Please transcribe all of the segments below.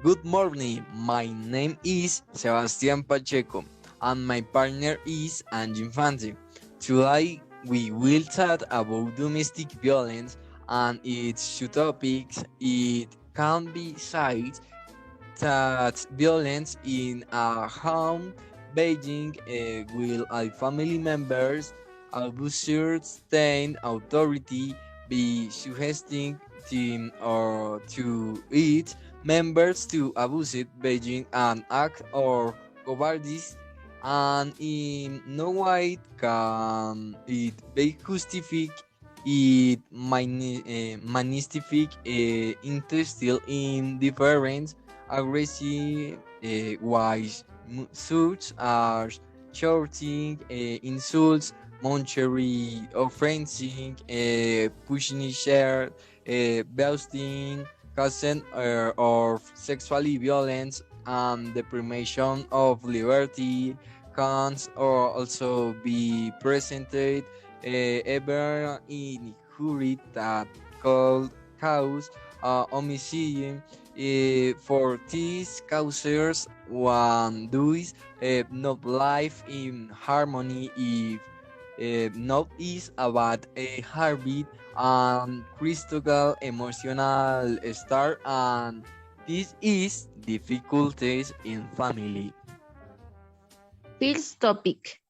Good morning, my name is Sebastián Pacheco and my partner is Angie Infante. Today we will talk about domestic violence and its two topics. It can be said that violence in a home, Beijing will a family members, abusers, stain authority be suggesting team or to it members to abuse it, Beijing an act or cowardice and in no way can it be justified it magnific instill in difference aggressive wise such as shouting, insults, monetary offensive, pushing share, boasting, consent or sexually violence, and deprivation of liberty can or also be presented ever in hurry that could cause homicide. For these causes, one does not life in harmony if not is about a habit and critical emotional start and this is difficulties in family. First topic,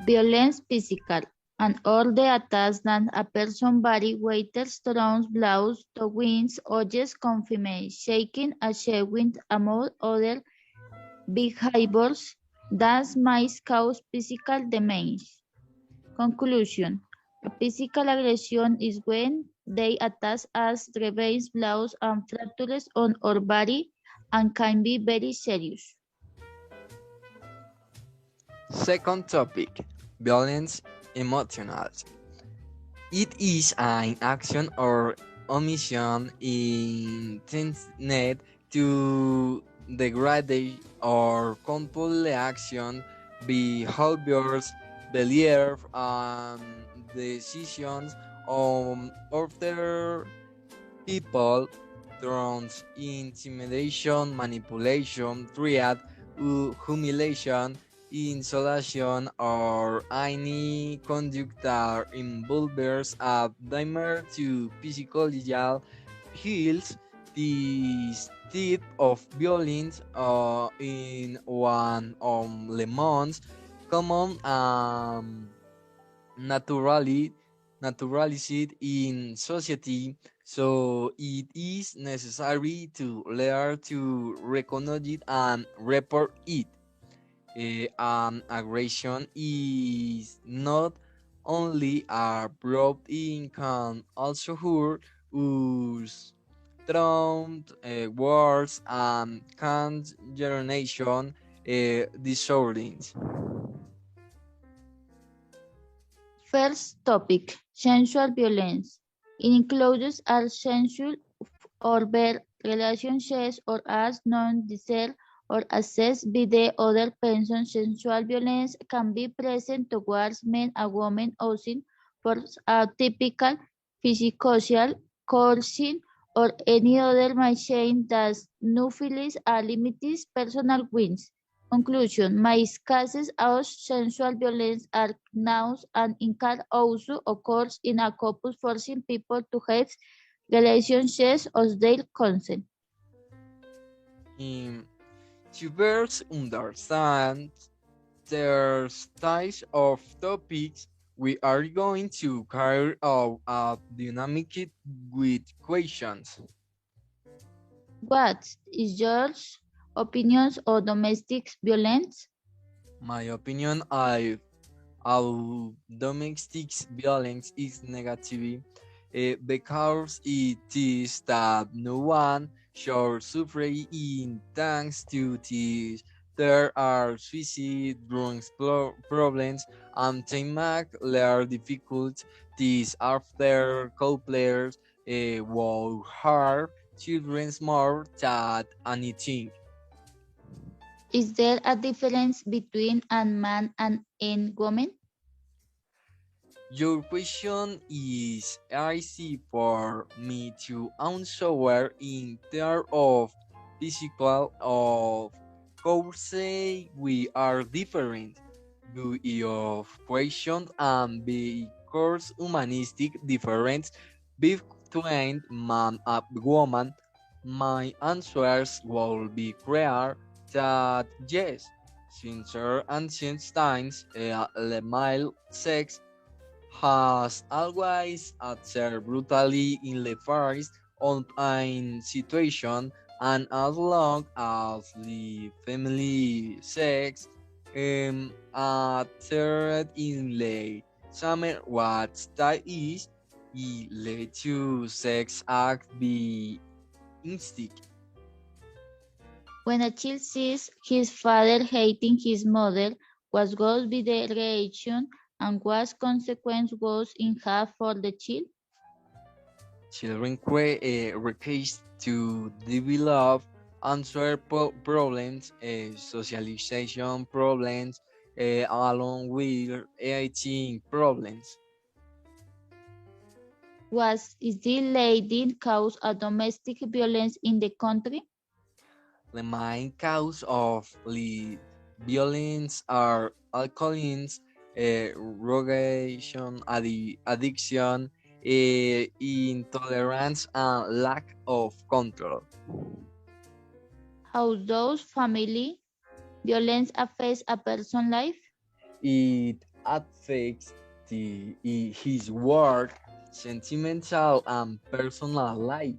violence physical. And all the attacks that a person body waiters, throws, blows, to wins, urges, confirmation, shaking, a showing, among other behaviors that might cause physical damage. Conclusion. A physical aggression is when they attack us, revenge, blows, and fractures on our body and can be very serious. Second topic, violence emotional. It is an action or omission intended to degrade or compel the action, behaviors, beliefs, and decisions of other people through intimidation, manipulation, threat, humiliation, insulation, or any conduct that involves a danger to physical health. This type of violence in one of the most common naturally naturalized in society, so it is necessary to learn to recognize it and report it. Aggression is not only a broad in can also hurt us through words and can generation disorders. First topic, sensual violence. It includes all sensual or bad relationships or as non-desire or access by the other person. Sensual violence can be present towards men and women using for a typical physical, coercion, or any other machine that nullifies or limits personal wins. Conclusion. Most cases of sensual violence are known and in can also occurs in a couple forcing people to have relationships of their consent. In to better understand there's types of topics we are going to carry out a dynamic with questions. What is your opinions on domestic violence? My opinion I how domestic violence is negative because it is that no one should suffer in thanks to this. There are suicide, drugs problems, and time their difficulties after co-players will harm children more than anything. Is there a difference between a man and a woman? Your question is easy for me to answer in terms of physical, of course say we are different, due of question and because humanistic difference between man and woman, my answers will be clear that yes, since our ancient times, the male sex has always acted brutally in the first on in situation, and as long as the family sex acted in the summer what that is, it led to sex act be instinct. When a child sees his father hating his mother, what goes be the reaction and what consequence goes in have for the child? Children request to develop answer problems, socialization problems, along with eating problems. Was is the lady cause of domestic violence in the country? The main cause of the violence are alcoholism, drugation, addiction, intolerance, and lack of control. How does family violence affect a person's life? It affects his work, sentimental, and personal life.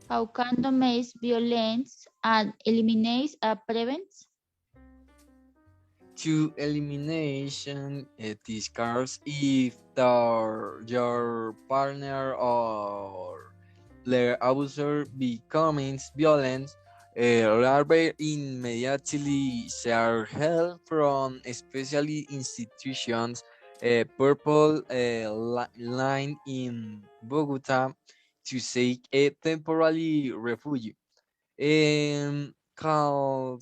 How can domestic violence and eliminate a prevent? To elimination discards if your partner or the abuser becomes violent, larvae immediately share help from especially institutions, Purple Line in Bogota, to seek a temporary refuge. Call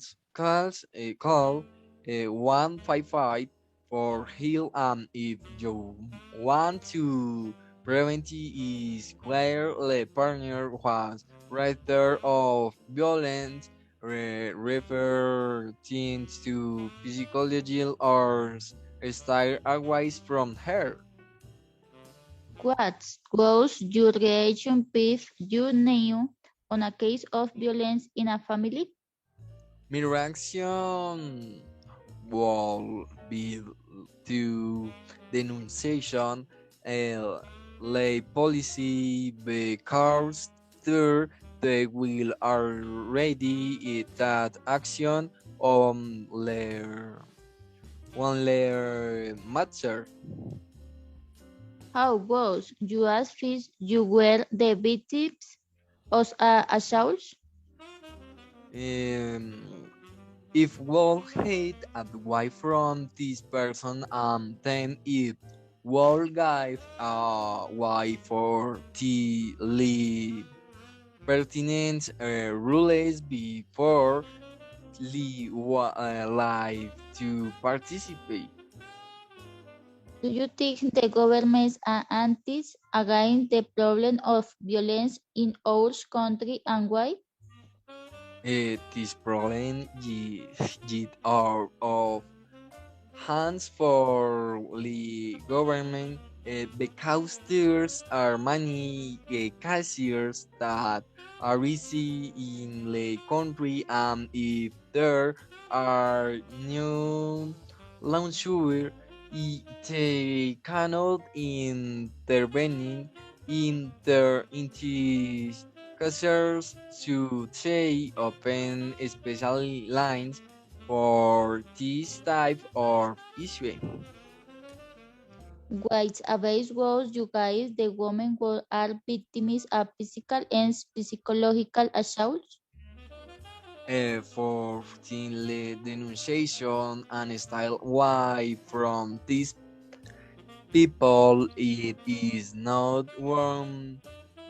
155 for help, if you want to prevent is clear the partner was writer of violence, refer teens to psychology or style advice from her. What was your reaction if you knew on a case of violence in a family? My reaction will be to denunciation, uh, lay policy because there they will already that action on their matter. How was you as if you were the victims of a assault? Um, if we'll hate advice from this person, then it will give why for the pertinent rules before live to participate. Do you think the governments are antis against the problem of violence in our country and why? This problem yet are of hands for the government, because there are many cases that are easy in the country, and if there are new launcher, they cannot intervene in their cases to say open special lines for this type of issue. White abase was you guys the women who are victims of physical and psychological assault? For the denunciation and style why from these people it is not one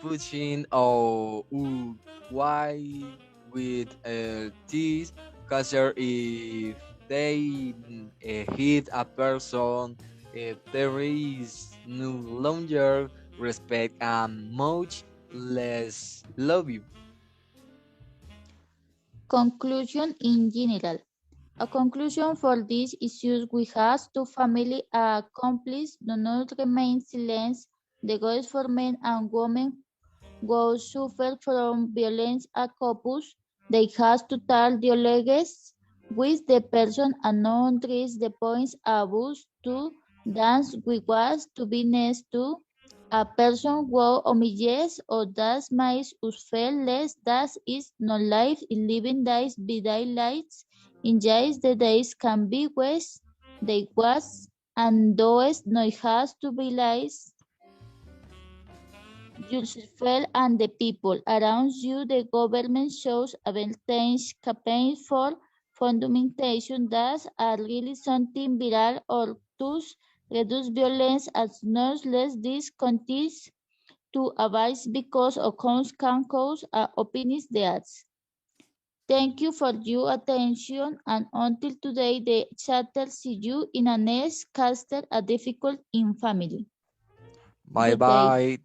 pushing or why with this caser if they hit a person, there is no longer respect and much less love you. Conclusion in general. A conclusion for these issues we have to family accomplish do not remain silent. The goals for men and women who suffer from violence are couples. They have to tell dialogues with the person and not raise the points abuse to dance with was to be next to a person who humiliates or does makes us feel less that is not life in living days be daylights in days the days can be worse they was and those no has to be lies yourself and the people around you. The government shows advantage campaigns for fundamentation that are really something viral or to reduce violence as much as this continues to arise because accounts can cause opinions deaths. Thank you for your attention and until today the chapter see you in a next caster a difficult in family. Bye Good day. bye.